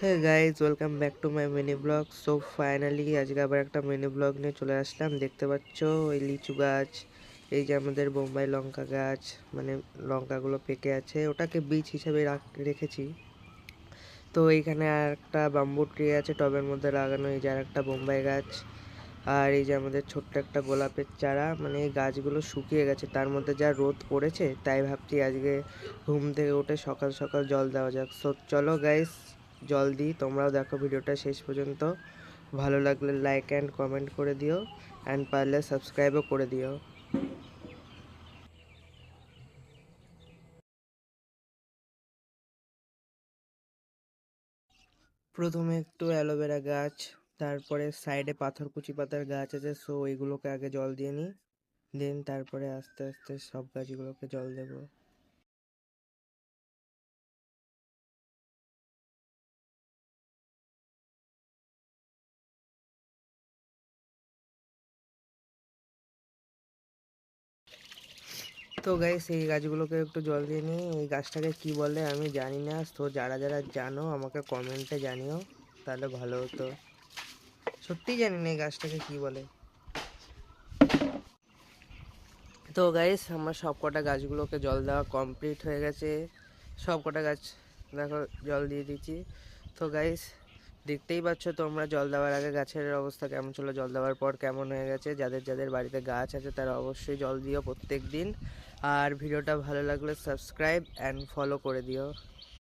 Hey guys, welcome back to my mini vlog. So finally আজকে আবার একটা mini blog নিয়ে চলে আসলাম। দেখতে পাচ্ছ ওই লিচু গাছ, এই যে আমাদের বোম্বাই লঙ্কা গাছ, মানে লঙ্কাগুলো পেকে আছে, ওটাকে বীজ হিসেবে রেখেছি। তো এইখানে আর একটা বাম্বু ট্রি আছে টবের মধ্যে লাগানো, এই যে আর একটা বোম্বাই গাছ, আর এই যে আমাদের ছোট্ট একটা গোলাপের চারা। মানে এই গাছগুলো শুকিয়ে গেছে, তার মধ্যে যা রোদ পড়েছে, তাই ভাবছি আজকে ঘুম থেকে উঠে সকাল সকাল জল দেওয়া যাক। সো চলো গাইস, জল দিই। তোমরাও দেখো ভিডিওটা শেষ পর্যন্ত। ভালো লাগলে লাইক অ্যান্ড কমেন্ট করে দিও, অ্যান্ড পারলে সাবস্ক্রাইবও করে দিও। প্রথমে একটু অ্যালোভেরা গাছ, তারপরে সাইডে পাথরকুচি পাতার গাছ আছে, সো ওইগুলোকে আগে জল দিয়ে নিই, দেন তারপরে আস্তে আস্তে সব গাছগুলোকে জল দেবো। তো গাইস, এই গাছগুলোকে একটু জল দিয়ে নিই। এই গাছটাকে কি বলে আমি জানি না, তো যারা যারা জানো আমাকে কমেন্টে জানিও, তাহলে ভালো হতো। সত্যিই জানি না এই গাছটাকে কি বলে। তো গাইস, আমার সব কটা গাছগুলোকে জল দেওয়া কমপ্লিট হয়ে গেছে। সব কটা গাছ দেখো জল দিয়ে দিচ্ছি। তো গাইস, দেখতেই পাচ্ছ তোমরা জল দেওয়ার আগে গাছের অবস্থা কেমন ছিল, জল দেওয়ার পর কেমন হয়ে গেছে। যাদের যাদের বাড়িতে গাছ আছে তারা অবশ্যই জল দিও প্রত্যেক দিন। আর ভিডিওটা ভালো লাগলে সাবস্ক্রাইব অ্যান্ড ফলো করে দিও।